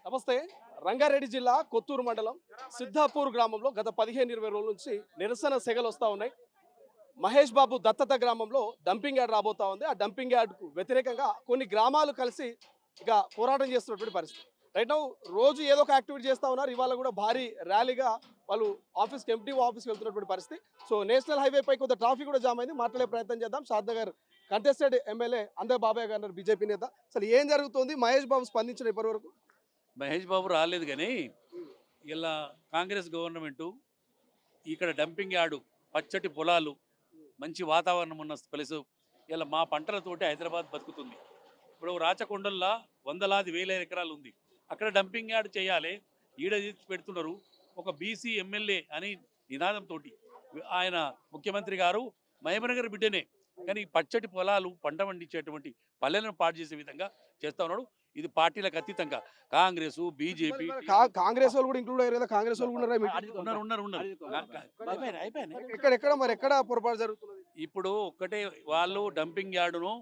నమస్తే. రంగారెడ్డి జిల్లా కొత్తూరు మండలం సిద్ధాపూర్ గ్రామంలో గత 15-20 రోజుల నుంచి నిరసన సెగలు వస్తూ ఉన్నాయి. మహేష్ బాబు దత్తత గ్రామంలో డంపింగ్ యార్డ్ రాబోతా ఉంది. ఆ డంపింగ్ యార్డ్కు వ్యతిరేకంగా కొన్ని గ్రామాలు కలిసి ఇక పోరాటం చేస్తున్నటువంటి పరిస్థితి. రైట్ నౌ రోజు ఏదో ఒక యాక్టివిటీ చేస్తూ ఉన్నారు. ఇవాళ కూడా భారీ ర్యాలీగా వాళ్ళు ఆఫీస్కి ఎంపీడీఓ ఆఫీస్కి వెళ్తున్నటువంటి పరిస్థితి. సో నేషనల్ హైవే పై కొంత ట్రాఫిక్ కూడా జామ్ అయింది. మాట్లాడే ప్రయత్నం చేద్దాం. షాద్నగర్ కంటెస్టెడ్ ఎమ్మెల్యే అందే బాబాయ్ గారు బీజేపీ నేత. అసలు ఏం జరుగుతుంది? మహేష్ బాబు స్పందించిన ఇప్పటి వరకు? మహేష్ బాబు రాలేదు కానీ ఇలా కాంగ్రెస్ గవర్నమెంటు ఇక్కడ డంపింగ్ యార్డు, పచ్చటి పొలాలు, మంచి వాతావరణం ఉన్న ప్లేసు, ఇలా మా పంటలతోటి హైదరాబాద్ బతుకుతుంది. ఇప్పుడు రాచకొండల్లో వందలాది వేల ఎకరాలు ఉంది. అక్కడ డంపింగ్ యార్డ్ చేయాలి, ఈడ పెడుతున్నారు. ఒక బీసీ ఎమ్మెల్యే అని నినాదంతో ఆయన ముఖ్యమంత్రి గారు మహబూబ్నగర్ బిడ్డనే, కానీ పచ్చటి పొలాలు పంట పండించేటువంటి పల్లెలను పాడు చేసే విధంగా చేస్తూ ఉన్నాడు. ఇది పార్టీలకు అతీతంగా కాంగ్రెస్, బీజేపీ, కాంగ్రెస్ వాళ్ళు కూడా ఇంక్లూడ్ అయ్యారు కదా. కాంగ్రెస్ వాళ్ళు ఉన్నారు. ఎక్కడ పొరపాటు జరుగుతున్నది? ఇప్పుడు ఒక్కటే, వాళ్ళు డంపింగ్ యార్డును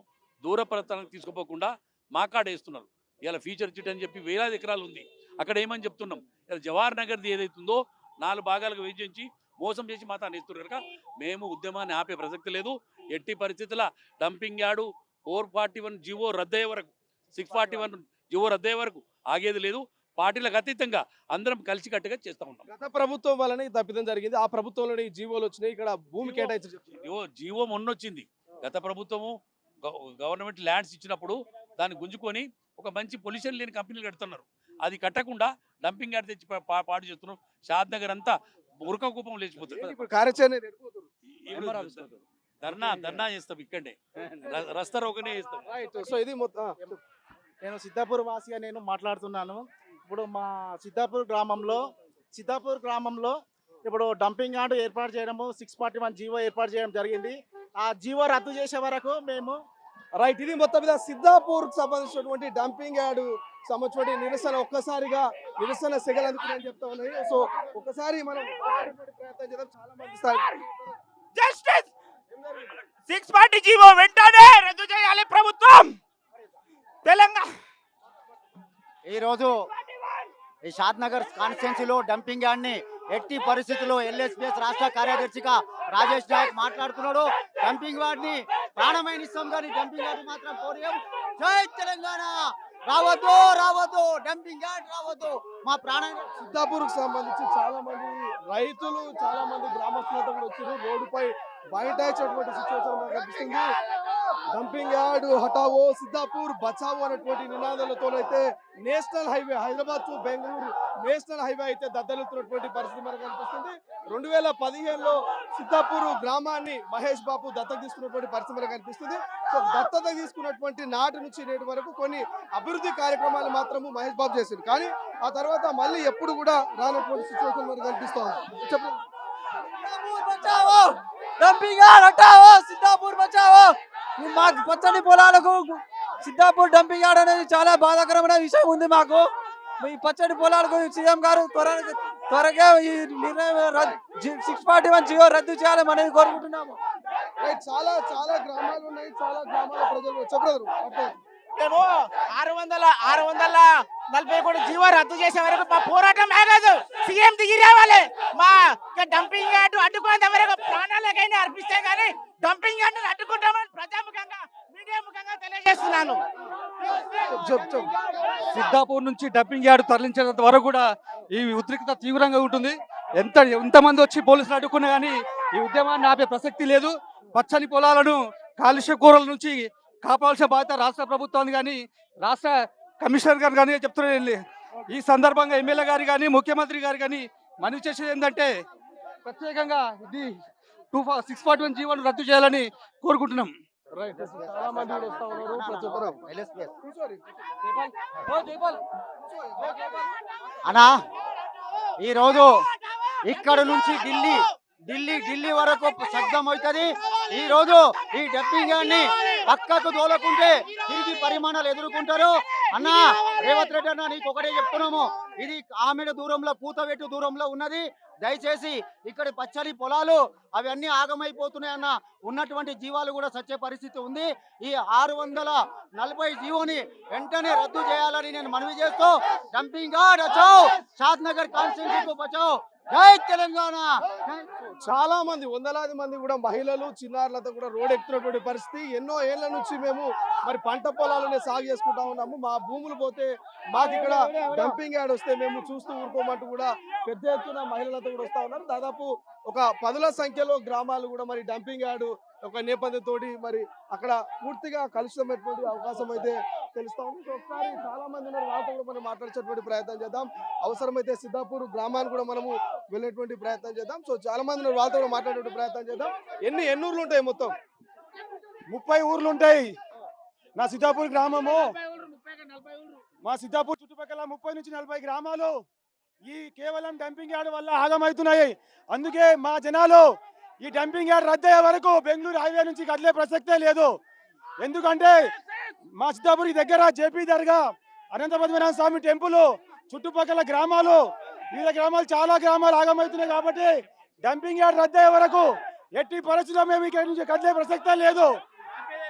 దూర ప్రాంతానికి తీసుకుపోకుండా మాకాడేస్తున్నారు. ఇలా ఫీచర్ చిట్ అని చెప్పి వేలాది ఎకరాలు ఉంది. అక్కడ ఏమని చెప్తున్నాం, ఇలా జవహర్ నగర్ది ఏదైతుందో 4 భాగాలకు విభజించి మోసం చేసి మాతా నేస్తున్నారు కనుక మేము ఉద్యమాన్ని ఆపే ప్రసక్తి లేదు. ఎట్టి పరిస్థితుల డంపింగ్ యార్డు 441 జీవో రద్దయ్యే వరకు, 641 జీవో రద్దయ్యే వరకు ఆగేది లేదు. పార్టీలకు అతీతంగా అందరం కలిసికట్టుగా చేస్తూ ఉన్నాం. గత ప్రభుత్వం వలన ఈ తప్పిదం జరిగింది. ఆ ప్రభుత్వంలోని జీవోలు వచ్చినాయి. ఇక్కడ భూమి కేటాయించి జీవో మొన్నొచ్చింది. గత ప్రభుత్వము గవర్నమెంట్ ల్యాండ్స్ ఇచ్చినప్పుడు దాన్ని గుంజుకొని ఒక మంచి పొల్యూషన్ లేని కంపెనీలు కడుతున్నారు. అది కట్టకుండా డంపింగ్ యార్డ్ తెచ్చి పాడు చేస్తున్నారు. షాద్నగర్ అంతా మురక కూపం లేచిపోతుంది. ధర్నా చేస్తాం, ఇక్కడే రస్తా రోకనే చేస్తాం. సో ఇది నేను సిద్ధాపూర్ వాసిగా నేను మాట్లాడుతున్నాను. ఇప్పుడు మా సిద్ధాపూర్ గ్రామంలో ఇప్పుడు డంపింగ్ యార్డ్ ఏర్పాటు చేయడము, 641 జీవో ఏర్పాటు చేయడం జరిగింది. ఆ జీవో రద్దు చేసే వరకు మేము రైట్. ఇది మొత్తం మీద సిద్ధాపూర్ సంబంధించినటువంటి డంపింగ్ యార్డ్ సంబంధించిన నిరసన ఒక్కసారిగా నిరసన సెగలు అందుకుని చెప్తా ఉన్నాయి. సో ఒకసారి మనం ప్రయత్నం చేద్దాం. చాలా మంది జస్టిస్ 640 జీవో వెంటనే రద్దు చేయాలి ప్రభుత్వం. తెలంగాణ ఈరోజు ఈ షాద్నగర్ కాన్స్టిట్యున్సీలో డంపింగ్ యార్డ్ని ఎట్టి పరిస్థితుల్లో ఎల్ఎస్పిఎస్ రాష్ట్ర కార్యదర్శిగా రాజేష్ నాయక్ మాట్లాడుతున్నాడు. డంపింగ్ యార్డ్ని ప్రాణమైన ఇస్తాం కానీ డంపింగ్ యార్డ్ మాత్రం పోనీయం. జై తెలంగాణ! రావద్దు రావద్దు, డంపింగ్ యార్డ్ రావద్దు. మా సిద్ధాపూర్ కు సంబంధించి చాలా మంది రైతులు, చాలా మంది గ్రామస్తులతో కూడా వచ్చారు. రోడ్డుపై బైఠాయించేటువంటి సిచ్యువేషన్ కనిపిస్తుంది. డంపింగ్ యార్డ్ హటావో, సిద్ధాపూర్ బచావో అనేటువంటి నినాదాలతో అయితే national highway, Hyderabad to Bengaluru national highway అయితే దద్దలుతున్నటువంటి పరిస్థితి మనకు కనిపిస్తుంది. 2015లో సిద్ధాపూర్ గ్రామాన్ని మహేష్ బాబు దత్తత తీసుకున్నటువంటి పరిస్థితి మనకు కనిపిస్తుంది. సో దత్తత తీసుకున్నటువంటి నాటి నుంచి నేటి వరకు కొన్ని అభివృద్ధి కార్యక్రమాలు మాత్రము మహేష్ బాబు చేసింది. కానీ ఆ తర్వాత మళ్ళీ ఎప్పుడు కూడా రానటువంటి సిచ్యువేషన్ మనకు కనిపిస్తుంది. సిద్ధాపూర్ బచావో. మాకు పచ్చని పొలాలకు సిద్ధాపూర్ డంపింగ్ యార్డ్ అనేది చాలా బాధాకరమైన విషయం ఉంది. మాకు ఈ పచ్చని పొలాలకు సీఎం గారు త్వరగా ఈ నిర్ణయం 641 జీవో రద్దు చేయాలని అనేది కోరుకుంటున్నాము. చాలా చాలా గ్రామాలు ఉన్నాయి, చాలా గ్రామాల ప్రజలు చెప్పలేదు. మేము 643 జీవో రద్దు చేసే వరకు మా పోరాటం ఆగదు. సీఎం దిగి రావాలి. మా డంపింగ్ యార్డ్ అడ్డుకునేంత వరకు ప్రాణాలకైనా అర్పిస్తే కానీ డంపింగ్ యార్డ్ అడ్డుకుంటామని ప్రజాముఖంగా, మీడియా ముఖంగా తెలియజేస్తున్నాను. సిద్ధాపూర్ నుంచి డంపింగ్ యార్డ్ తరలించేంత వరకు కూడా ఈ ఉద్రిక్తత తీవ్రంగా ఉంటుంది. ఎంతమంది వచ్చి పోలీసులు అడ్డుకున్నా కానీ ఈ ఉద్యమాన్ని ఆపే ప్రసక్తి లేదు. పచ్చని పొలాలను కాలుష్య కూరల నుంచి కాపాడాల్సిన బాధ్యత రాష్ట్ర ప్రభుత్వాన్ని కానీ రాష్ట్ర కమిషనర్ గారు కానీ చెప్తున్నారు. ఈ సందర్భంగా ఎమ్మెల్యే గారు కానీ ముఖ్యమంత్రి గారు కానీ మనవి చేసేది ఏంటంటే ప్రత్యేకంగా ఇది 641 జీవోను రద్దు చేయాలని కోరుకుంటున్నాం. అన్నా ఈరోజు ఇక్కడ నుంచి ఢిల్లీ వరకు శబ్దం అవుతుంది. ఈ రోజు ఈ డంపింగ్ యార్డ్ని పక్కకు తోలకుంటే తిరిగి పరిమాణాలు ఎదుర్కొంటారు. అన్నా రేవంత్ రెడ్డి అన్న నీకు ఒకటే చెప్తున్నాము, ఇది ఆమెడ దూరంలో కూతవెట్టు దూరంలో ఉన్నది. దయచేసి ఇక్కడ పచ్చని పొలాలు అవన్నీ ఆగమైపోతున్నాయన్న, ఉన్నటువంటి జీవాలు కూడా చచ్చే పరిస్థితి ఉంది. ఈ 640 జీవోని వెంటనే రద్దు చేయాలని నేను మనవి చేస్తూ, డంపింగ్ యార్డ్ బచావ్, షాద్ నగర్ కాన్స్టిట్యూన్సీ బచావ్, జై తెలంగాణ. చాలా మంది వందలాది మంది కూడా మహిళలు చిన్నారులతో కూడా రోడ్ ఎక్కుతున్నటువంటి పరిస్థితి. ఎన్నో ఏళ్ల నుంచి మేము మరి పంట పొలాలనే సాగు చేసుకుంటా ఉన్నాము. మా భూములు పోతే మాకు ఇక్కడ డంపింగ్ యార్డ్ వస్తే మేము చూస్తూ ఊరుకోమంటూ కూడా పెద్ద ఎత్తున మహిళలతో కూడా వస్తా ఉన్నారు. దాదాపు ఒక 10ల సంఖ్యలో గ్రామాలు కూడా మరి డంపింగ్ యార్డ్ ఒక నేపథ్యంతో మరి అక్కడ పూర్తిగా కలుషితమైనటువంటి అవకాశం అయితే తెలుస్తా ఉంది. సో ఒకసారి చాలా మంది ఉన్నారు, వాళ్ళతో కూడా మనం మాట్లాడేటువంటి ప్రయత్నం చేద్దాం. అవసరమైతే సిద్ధాపూర్ గ్రామాన్ని కూడా మనము వెళ్ళేటువంటి ప్రయత్నం చేద్దాం. సో చాలా మంది ఉన్నారు, వాళ్ళతో కూడా మాట్లాడేటువంటి ప్రయత్నం చేద్దాం. ఎన్ని ఊర్లు ఉంటాయి? మొత్తం 30 ఊర్లు ఉంటాయి. నా సిద్ధాపూర్ గ్రామము, మా సిద్ధాపూర్ చుట్టుపక్కల 30 నుంచి 40 గ్రామాలు ఈ కేవలం డంపింగ్ యార్డ్ వల్ల ఆగమవుతున్నాయి. అందుకే మా జనాలు ఈ డంపింగ్ యార్డ్ రద్దయ్యే వరకు బెంగళూరు హైవే నుంచి కదిలే ప్రసక్తే లేదు. ఎందుకంటే మా సిద్ధాపూర్ దగ్గర జేపీ దర్గా, అనంత పద్మనాభ స్వామి టెంపుల్, చుట్టుపక్కల గ్రామాలు, వివిధ గ్రామాలు, చాలా గ్రామాలు ఆగమవుతున్నాయి. కాబట్టి డంపింగ్ యార్డ్ రద్దయ్యే వరకు ఎట్టి పరిస్థితుల్లో మేము ఇక్కడి నుంచి కదిలే ప్రసక్తే లేదు.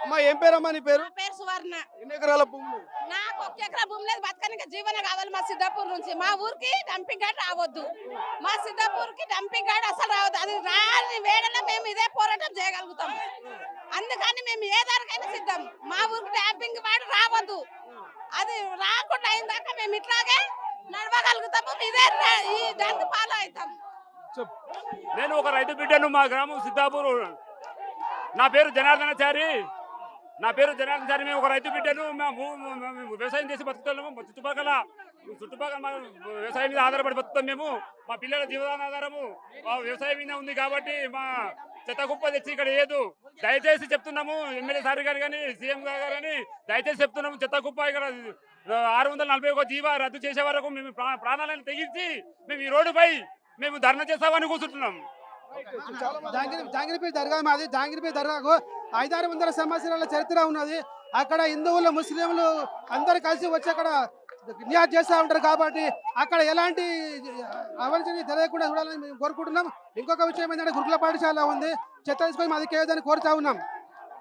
అమ్మా ఏం పేరమ్మా నీ పేరు? పేరు సువర్ణ. ఎన్ని ఎకరాల భూములు? నాకు 1 ఎకరా భూమి లేదు, బతకడానికి జీవన కావాలి. మా సిద్ధాపూర్ నుంచి మా ఊరికి డంపింగ్ యార్డ్ రావద్దు. మా సిద్ధాపూర్ కి డంపింగ్ యార్డ్ అసలు రావద్దు. అది రాని వేళలో మేము ఇదే పోరాటం చేయగలుగుతాం. అందుకని మేము ఏ దానికైనా సిద్ధం. మా ఊరికి డంపింగ్ యార్డ్ రావద్దు. అది రాకుండా అయిందాక మేము ఇట్లాగే నడవగలుగుతాము. ఇదే ఈ దానికి ఫాలో అవుతాం. నేను ఒక రైతు బిడ్డను. మా గ్రామం సిద్ధాపూర్. నా పేరు జనార్దనాచారి. మేము ఒక రైతు బిడ్డను. మేము వ్యవసాయం చేసి బతుకుతున్నాము. చుట్టుపక్కల మా వ్యవసాయం మీద ఆధారపడి బతుకుతాం. మేము మా పిల్లల జీవనాధారము వ్యవసాయం మీద ఉంది. కాబట్టి మా చెత్త కుప్ప తెచ్చి ఇక్కడ లేదు. దయచేసి చెప్తున్నాము, ఎమ్మెల్యే సార్ గారు కానీ సీఎం గారు కానీ దయచేసి చెప్తున్నాము, చెత్త కుప్ప ఇక్కడ 641 జీవ రద్దు చేసే వరకు మేము ప్రాణాలను తెగించి మేము ఈ రోడ్డుపై మేము ధర్నా చేస్తామని కూర్చుంటున్నాం. జాంగిరిపేట దర్గా మాది. జాంగిరిపేట దర్గాకు 500-600 సంవత్సరాల చరిత్ర ఉన్నది. అక్కడ హిందువులు ముస్లింలు అందరు కలిసి వచ్చి అక్కడ నియాజ్ చేస్తూ ఉంటారు. కాబట్టి అక్కడ ఎలాంటి అవంచన తెలియకుండా చూడాలని మేము కోరుకుంటున్నాం. ఇంకొక విషయం ఏంటంటే గురుకుల పాఠశాల ఉంది, చెత్త తీసుకొని మాది కేవదని కోరుతా ఉన్నాం.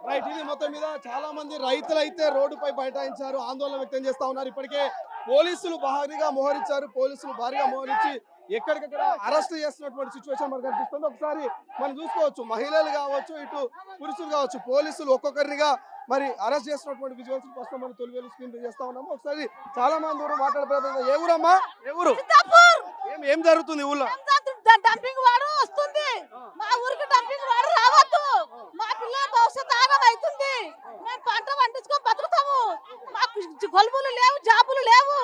రైట్, ఇది మొత్తం మీద చాలా మంది రైతులు అయితే రోడ్డుపై బైఠాయించారు, ఆందోళన వ్యక్తం చేస్తా ఉన్నారు. ఇప్పటికే పోలీసులు భారీగా మోహరించి ఎక్కడికక్కడ అరెస్ట్ చేస్తున్నటువంటి సిచ్యువేషన్ మనకు కనిపిస్తుంది. ఒకసారి మనం చూసుకోవచ్చు, మహిళలు కావచ్చు, ఇటు పురుషులు కావచ్చు, పోలీసులు ఒక్కొక్కరిగా మరి అరెస్ట్ చేస్తున్నటువంటి విజువల్స్ ప్రస్తుతం మనం తొలి స్క్రీన్ చేస్తా ఉన్నాము. ఒకసారి చాలా మంది కూడా మాట్లాడే ప్రయత్నం. ఏ ఊరమ్మా? ఏ ఊరు? ఏం జరుగుతుంది ఊళ్ళో? డంపింగ్ వాడు వస్తుంది. మా ఊరికి డంపింగ్ వాడు రావద్దు. మా పిల్లల భవిష్యత్తు ఆగమవుతుంది. మేము పంట పండించుకొని బతుకుతాము. మాకు గొలుపులు లేవు, జాబులు లేవు,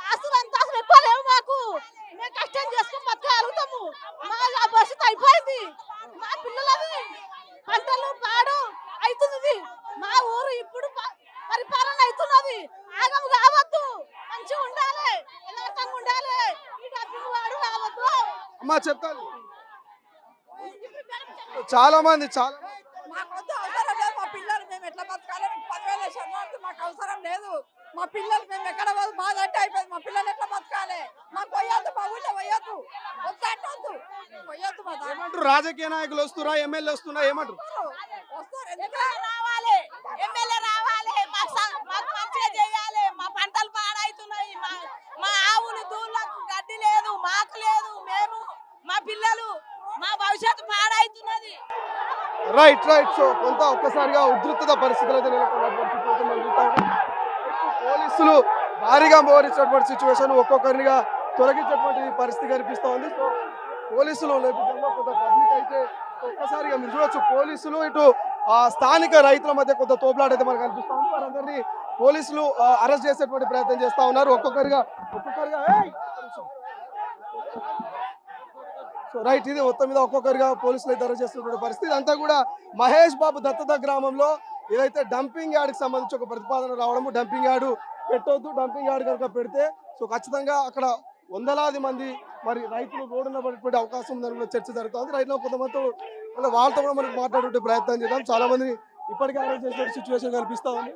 ఆస్తులు అంతాస్తులు ఎక్కువ లేవు. మాకు మేము కష్టం చేసుకొని బతకగలుగుతాము. మా భవిష్యత్తు అయిపోయింది. మా పిల్లలది పంటలు పాడు అవుతుంది. మా ఊరు ఇప్పుడు పరిపాలన అవుతున్నది. ఆగం కావద్దు, మంచిగా ఉండాలి, యథార్థంగా ఉండాలి. ఈ డంపింగ్ వాడు రావద్దు. అమ్మా చెప్తాను, చాలా మంది మాకు అవసరం లేదు. మా పిల్లలు మేము ఎట్లా బతకాలి? 10,000 శరణార్థి మాకు అవసరం లేదు. మా పిల్లలు మేము ఎక్కడ బాధ అంటే అయిపోయింది. మా పిల్లలు ఎట్లా బతకాలి? మాకు పోయొద్దు, మా ఊళ్ళో పోయొద్దు, వద్దు పోయొద్దు. మా ఏమంటారు? రాజకీయ నాయకులు వస్తురా, ఎమ్మెల్యే వస్తున్నా, ఏమంటారు? వస్తారు. రావాలి, ఎమ్మెల్యే రావాలి, మాకు మంచిగా చేయాలి. మా పంటలు పాడైతున్నాయి. మా ఆవులు దూళ్ళకు గడ్డి లేదు, మాకు లేదు. మేము మా పిల్లలు మా భవిష్యత్తు పాడైతున్నది. రైట్. సో కొంత ఒక్కసారిగా ఉధృత పరిస్థితులు అయితే నెలకొన్నటువంటి సిచ్యువేషన్ మనం చూస్తా ఉన్నాం. పోలీసులు భారీగా మోహరించినటువంటి సిచ్యువేషన్, ఒక్కొక్కరినిగా తొలగించేటువంటి పరిస్థితి కనిపిస్తా ఉంది. సో పోలీసులు నేపథ్యంలో కొంత పబ్లిక్ అయితే ఒక్కసారిగా మీరు చూడొచ్చు, పోలీసులు ఇటు స్థానిక రైతుల మధ్య కొంత తోపులాట అయితే మనకు కనిపిస్తా ఉంది. వారందరినీ పోలీసులు అరెస్ట్ చేసేటువంటి ప్రయత్నం చేస్తా ఉన్నారు. ఒక్కొక్కరిగా సో రైట్, ఇది మొత్తం మీద ఒక్కొక్కరిగా పోలీసులు అయితే అరెస్ట్ చేస్తున్నటువంటి పరిస్థితి. అంతా కూడా మహేష్ బాబు దత్తత గ్రామంలో ఏదైతే డంపింగ్ యార్డ్కి సంబంధించి ఒక ప్రతిపాదన రావడము, డంపింగ్ యార్డు పెట్టొద్దు, డంపింగ్ యార్డ్ కనుక పెడితే సో ఖచ్చితంగా అక్కడ వందలాది మంది మరి రైతులు రోడ్డున పడేటువంటి అవకాశం ఉందని కూడా చర్చ జరుగుతుంది. రైతులు కొంతమంది వాళ్ళతో కూడా మనకు మాట్లాడే ప్రయత్నం చేద్దాం. చాలా మంది ఇప్పటికే అరెస్ట్ చేసే సిచ్యువేషన్ కనిపిస్తా ఉంది.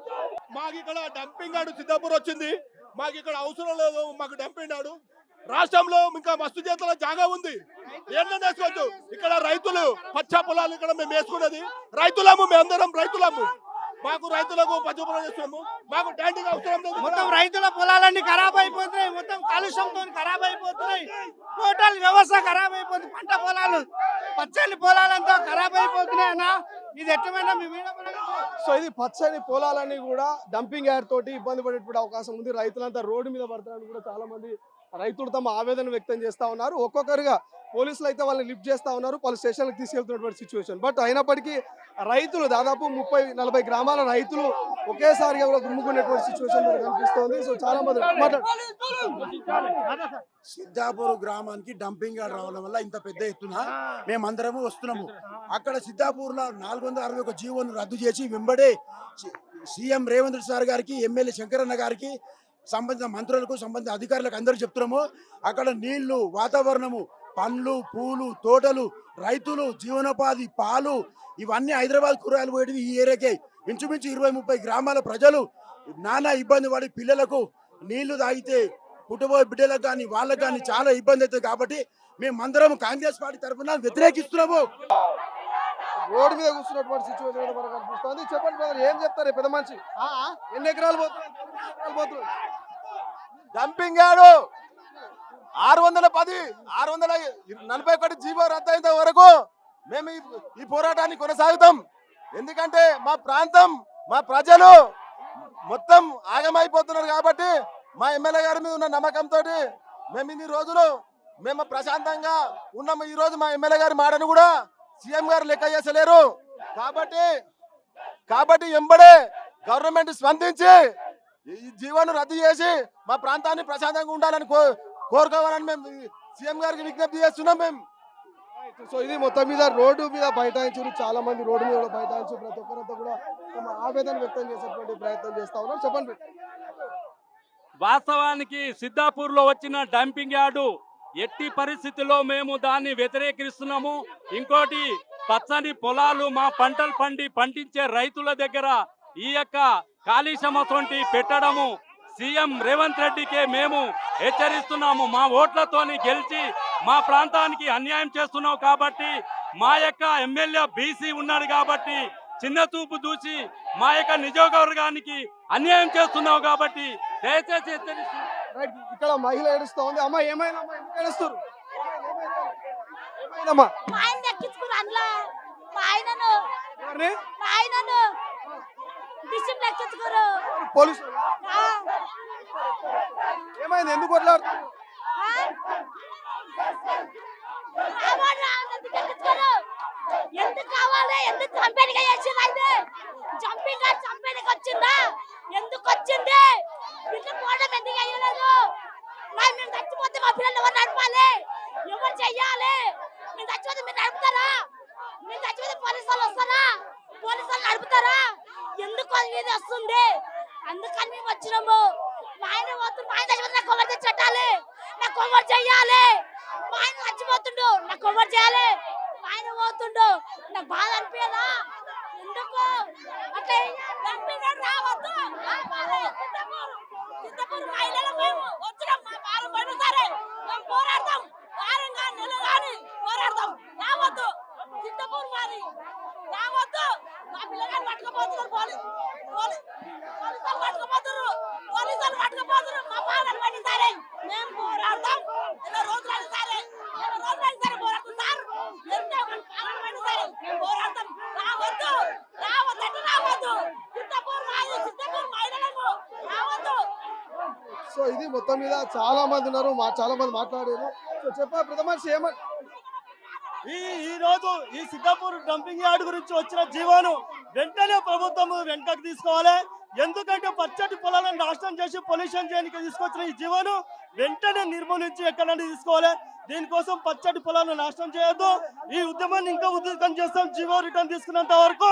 మాకు ఇక్కడ డంపింగ్ యార్డ్ సిద్ధాపూర్ వచ్చింది. మాకు ఇక్కడ అవసరం లేదు, మాకు డంపింగ్ యార్డ్ రాష్ట్రంలో ఇంకా మస్తు చేతుల జాగా ఉంది, ఎన్నో వేసుకోవచ్చు. ఇక్కడ రైతులు పచ్చ పొలాలు ఇక్కడ మేము వేసుకున్నది రైతులము, మేమందరం రైతులము. మాకు రైతులకు పచ్చ పొలాలు చేస్తున్నాము, మాకు డాంటింగ్ అవసరం లేదు. మొత్తం రైతుల పొలాలన్నీ ఖరాబ్ అయిపోతున్నాయి, మొత్తం కాలుష్యంతో ఖరాబ్ అయిపోతున్నాయి, టోటల్ వ్యవస్థ ఖరాబ్ అయిపోతుంది. పంట పొలాలు పచ్చని పొలాలంతా ఖరాబ్ అయిపోతున్నాయి అన్న. ఇది ఎట్టమైనా మీ వీడియో సో ఇది పచ్చని పొలాలన్నీ కూడా డంపింగ్ యార్డ్ తోటి ఇబ్బంది పడేటువంటి అవకాశం ఉంది. రైతులంతా రోడ్డు మీద పడతారని కూడా చాలా మంది రైతులు తమ ఆవేదన వ్యక్తం చేస్తా ఉన్నారు. ఒక్కొక్కరుగా పోలీసులు అయితే వాళ్ళని లిఫ్ట్ చేస్తా ఉన్నారు, పలు స్టేషన్లకు తీసుకెళ్తున్నటువంటి సిచ్యువేషన్. బట్ అయినప్పటికీ రైతులు దాదాపు 30-40 గ్రామాల రైతులు ఒకేసారిగా కూడా గుమ్ముకునేటువంటి సిచ్యువేషన్ కనిపిస్తోంది. సో చాలా మంది సిద్ధాపూర్ గ్రామానికి డంపింగ్ యార్డ్ రావడం వల్ల ఇంత పెద్ద ఎత్తున మేమందరము వస్తున్నాము. అక్కడ సిద్ధాపూర్ లో 461 జీవోను రద్దు చేసి వెంబడే సీఎం రేవంత్ రెడ్డి సార్ గారికి, ఎమ్మెల్యే శంకరన్న గారికి, సంబంధించిన మంత్రులకు, సంబంధించిన అధికారులకు అందరూ చెప్తున్నాము. అక్కడ నీళ్లు, వాతావరణము, పండ్లు, పూలు, తోటలు, రైతులు, జీవనోపాధి, పాలు, ఇవన్నీ హైదరాబాద్ కూరగాయలు పోయేటివి ఈ ఏరియాకే. ఇంచుమించు 20-30 గ్రామాల ప్రజలు నానా ఇబ్బంది పడి పిల్లలకు నీళ్లు తాగితే పుట్టబోయే బిడ్డలకు కానీ వాళ్ళకు కానీ చాలా ఇబ్బంది అవుతుంది. కాబట్టి మేమందరం కాంగ్రెస్ పార్టీ తరఫున వ్యతిరేకిస్తున్నాము. రోడ్డు మీద కూర్చున్నటువంటి సిచ్యువేషన్ మనకు కనిపిస్తుంది. చెప్పండి బ్రదర్, ఏం చెప్తారు పెద్ద మనిషి? ఎన్ని ఎకరాలు పోతుంది డంపింగ్ యార్డ్? 610, 641 జీవో రద్దు అయిన వరకు మేము ఈ పోరాటాన్ని కొనసాగుతాం. ఎందుకంటే మా ప్రాంతం, మా ప్రజలు మొత్తం ఆగమైపోతున్నారు. కాబట్టి మా ఎమ్మెల్యే గారి మీద ఉన్న నమ్మకంతో మేము ఇన్ని రోజులు మేము ప్రశాంతంగా ఉన్నాము. ఈ రోజు మా ఎమ్మెల్యే గారి మాటను కూడా సీఎం గారు లెక్క చేసలేరు. కాబట్టి ఎంబడే గవర్నమెంట్ స్పందించి ఈ జీవోను రద్దు చేసి మా ప్రాంతాన్ని ప్రశాంతంగా ఉండాలని కోరుకోవాలని మేము సీఎం గారికి విజ్ఞప్తి చేస్తున్నాం మేము. సో ఇది మొత్తం మీద రోడ్డు మీద బైఠాయించారు, చాలా మంది రోడ్డు మీద బైఠాయించారు. ప్రతి ఒక్కరంతా కూడా తమ ఆవేదన వ్యక్తం చేసేటువంటి ప్రయత్నం చేస్తా ఉన్నారు. చెప్పండి. వాస్తవానికి సిద్ధాపూర్ లో వచ్చిన డంపింగ్ యార్డు ఎట్టి పరిస్థితుల్లో మేము దాన్ని వ్యతిరేకిస్తున్నాము. ఇంకోటి, పచ్చని పొలాలు, మా పంటలు పండించే రైతుల దగ్గర ఈ యొక్క కాలుష్యం అటువంటి పెట్టడము సీఎం రేవంత్ రెడ్డికే మేము హెచ్చరిస్తున్నాము. మా ఓట్లతోని గెలిచి మా ప్రాంతానికి అన్యాయం చేస్తున్నావు కాబట్టి, మా యొక్క ఎమ్మెల్యే బీసీ ఉన్నాడు కాబట్టి చిన్న చూపు చూసి మా యొక్క నియోజకవర్గానికి అన్యాయం చేస్తున్నావు కాబట్టి దయచేసి హెచ్చరిస్తున్నాం. ఇక్కడ మహిళ ఏడుస్తా ఉంది. అమ్మా ఏమైందమ్మా, ఎందుకు ఏడుస్తారు? మా ఆయన ఎక్కించుకురు అందులో, మా ఆయనను డిస్ట్రిక్ట్ ఎక్కించుకోరు. పోలీసు ఏమైంది, ఎందుకు కొట్లాడుతున్నారు? ఎందుకు కావాలి, ఎందుకు కంపెనీగా చేసింది? అయితే చంపేనికి వచ్చిందా? ఎందుకు వచ్చింది? ఇట్లా పోవడం ఎందుకు అయ్యలేదు? మేము చచ్చిపోతే మా పిల్లలు ఎవరు నడపాలి, ఎవరు చెయ్యాలి? మేము చచ్చిపోతే మీరు నడుపుతారా? మేము చచ్చిపోతే పోలీసు వాళ్ళు వస్తారా? పోలీసు వాళ్ళు నడుపుతారా? ఎందుకు ఇది వస్తుంది? అందుకని మేము వచ్చినాము. మా ఆయన పోతుంది, మా ఆయన చచ్చిపోతే నాకు కొవ్వరు తెచ్చి నాకు కొవ్వరు చెయ్యాలి. మా ఆయన చచ్చిపోతుండు, నాకు కొవ్వరు చేయాలి. మా ఆయన పోతుండు, నాకు బాధ అనిపించదా? ఎందుకు అట్లా రావద్దు? సిద్ధపూర్ మహిళలు మేము వచ్చినాం, మా బాధ పడిన సరే మేము పోరాడతాం. వారంగా నెల కానీ పోరాడతాం. రావద్దు సిద్ధపూర్ మాది, రావద్దు. మా పిల్లగారు పట్టుకుపోతున్నారు, పోలీసులు పట్టుకుపోతున్నారు, మా బాధలు పడిన సరే మేము పోరాడతాం. ఇలా రోజులైనా సరే పోరాడతాం సార్. ఎంత పాలన పడిన సరే మేము పోరాడతాం. రావద్దు సిద్ధపూర్ మాది, సిద్ధపూర్ మహిళలకు రావద్దు. సో ఇది మొత్తం మీద చాలా మంది ఉన్నారు, చాలా మంది మాట్లాడారు. సో చెప్పా ప్రథమ ఏమని ఈ రోజు ఈ సిద్ధాపూర్ డంపింగ్ యార్డ్ గురించి వచ్చిన జీవోను వెంటనే ప్రభుత్వం వెనకకు తీసుకోవాలి. ఎందుకంటే పచ్చటి పొలాలను నాశనం చేసి పొల్యూషన్ చేయడానికి తీసుకొచ్చిన ఈ జీవోను వెంటనే నిర్మూలించి ఎక్కడంటే తీసుకోవాలి. దీనికోసం పచ్చటి పొలాలను నాశనం చేయొద్దు. ఈ ఉద్యమాన్ని ఇంకా ఉధృతం చేస్తాం. జీవో రిటర్న్ తీసుకున్నంత వరకు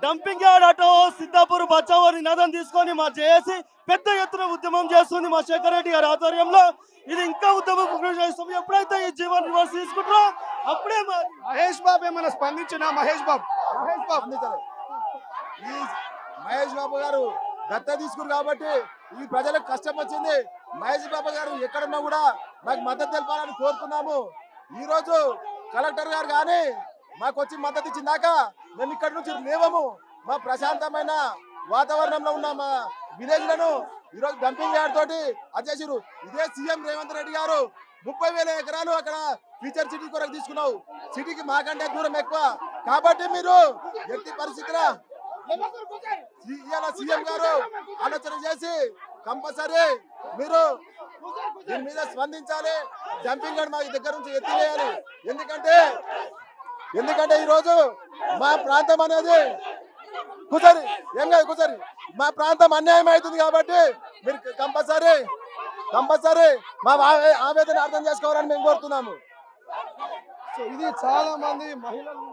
డంపింగ్ యార్డ్ అటో సిద్ధాపూర్ బచావో నినాదం తీసుకొని మా జేఏసీ పెద్ద ఎత్తున ఉద్యమం చేస్తుంది. మా శేఖర్ రెడ్డి గారి ఆధ్వర్యంలో ఇది ఇంకా ఉద్యమం చేస్తాం. ఎప్పుడైతే ఈ జీవన్ రివర్స్ తీసుకుంటారో అప్పుడే మహేష్ బాబు ఏమైనా స్పందించిన మహేష్ బాబు మహేష్ బాబు గారు దత్త తీసుకురు కాబట్టి ఈ ప్రజలకు కష్టం వచ్చింది. మహేష్ బాబు గారు ఎక్కడున్నా కూడా మాకు మద్దతు తెలపాలని కోరుతున్నాము. ఈ రోజు కలెక్టర్ గారు కానీ మాకు వచ్చి మద్దతు ఇచ్చిందాక మేము ఇక్కడ నుంచి లేవము. మా ప్రశాంతమైన వాతావరణంలో ఉన్న మా విలేజ్లను ఈరోజు డంపింగ్ యార్డ్ తోటి అధ్యక్షుడు ఇదే సీఎం రేవంత్ రెడ్డి గారు 30,000 ఎకరాలు అక్కడ ఫ్యూచర్ సిటీ కొరకు తీసుకున్నావు. సిటీకి మాకంటే దూరం ఎక్కువ కాబట్టి మీరు ఎట్టి పరిస్థితిలో ఇవాళ సీఎం గారు ఆలోచన చేసి కంపల్సరీ మీరు దీని మీద స్పందించాలి. డంపింగ్ యార్డ్ మా దగ్గర నుంచి ఎత్తివేయాలి. ఎందుకంటే ఈరోజు మా ప్రాంతం అనేది కుసరి ఏం కాదు కుసరి మా ప్రాంతం అన్యాయం అవుతుంది కాబట్టి మీరు కంపల్సరీ మా ఆవేదన అర్థం చేసుకోవాలని మేము కోరుతున్నాము. సో ఇది చాలా మంది మహిళలు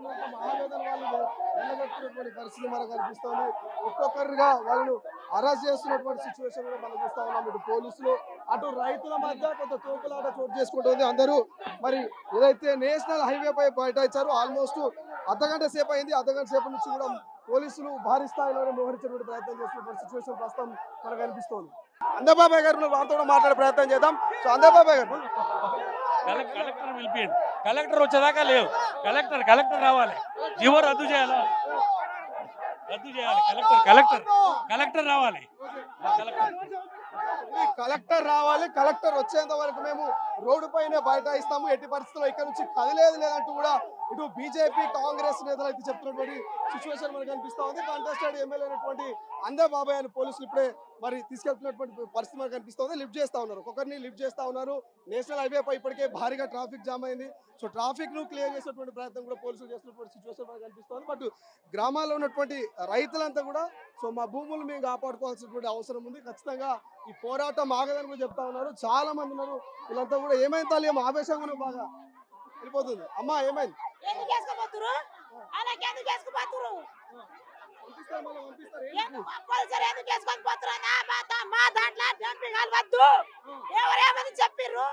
ఆవేదన వాళ్ళు వెళ్ళగొట్టినటువంటి పరిస్థితి మనకు కనిపిస్తుంది. ఒక్కొక్కరుగా వాళ్ళను అరెస్ట్ చేస్తున్నటువంటి సిచ్యువేషన్ కూడా మనం చూస్తా ఉన్నాం. ఇటు పోలీసులు అటు రైతుల మధ్య కొంత తోపులాట చోటు చేసుకుంటుంది. అందరూ మరి ఏదైతే నేషనల్ హైవే పై బైఠాయించారో ఆల్మోస్ట్ అర్ధగంట సేపు అయింది. అర్ధగంట సేపు నుంచి కూడా పోలీసులు భారీ స్థాయిలోనే మోహరించేటువంటి ప్రయత్నం చేస్తున్నటువంటి సిచ్యువేషన్ ప్రస్తుతం మనకు కనిపిస్తోంది. అందబాబాయ్ గారు వారితో కూడా మాట్లాడే ప్రయత్నం చేద్దాం. సో అందబాబాయ్ గారు కలెక్టర్ పిలిపియండి. కలెక్టర్ వచ్చేదాకా లేవు. కలెక్టర్ రావాలి. జీవో రద్దు చేయాలి. కలెక్టర్ రావాలి. కలెక్టర్ రావాలి. కలెక్టర్ వచ్చేంత వరకు మేము రోడ్డు పైన బైఠాయిస్తాము. ఎట్టి పరిస్థితుల్లో ఇక్కడ నుంచి కదిలేదు లేదంటూ కూడా ఇటు బీజేపీ కాంగ్రెస్ నేతలు అయితే చెప్తున్నటువంటి సిచ్యువేషన్ మనకు కనిపిస్తా ఉంది. కాంటెస్టెడ్ ఎమ్మెల్యే అయినటువంటి అందబాబాయ్ అని పోలీసులు ఇప్పుడే మరి తీసుకెళ్తున్నటువంటి పరిస్థితి మనకు కనిపిస్తుంది. లిఫ్ట్ చేస్తా ఉన్నారు. ఒక్కొక్కరిని లిఫ్ట్ చేస్తా ఉన్నారు. నేషనల్ హైవే పై ఇప్పటికే భారీగా ట్రాఫిక్ జామ్ అయింది. సో ట్రాఫిక్ ను క్లియర్ చేసేటువంటి ప్రయత్నం కూడా పోలీసులు చేస్తున్నటువంటి సిచ్యువేషన్ మనకు కనిపిస్తుంది. బట్ గ్రామాల్లో ఉన్నటువంటి రైతులంతా కూడా సో మా భూములు మేము కాపాడుకోవాల్సినటువంటి అవసరం ఉంది. ఖచ్చితంగా ఈ పోరాటం ఆగదని కూడా చెప్తా ఉన్నారు. చాలా మంది ఉన్నారు. వీళ్ళంతా కూడా ఏమైంది తల్లి ఏమో ఆవేశంగా బాగా వెళ్ళిపోతుంది. అమ్మా ఏమైంది? మా దాంట్లో చెప్పిర్రు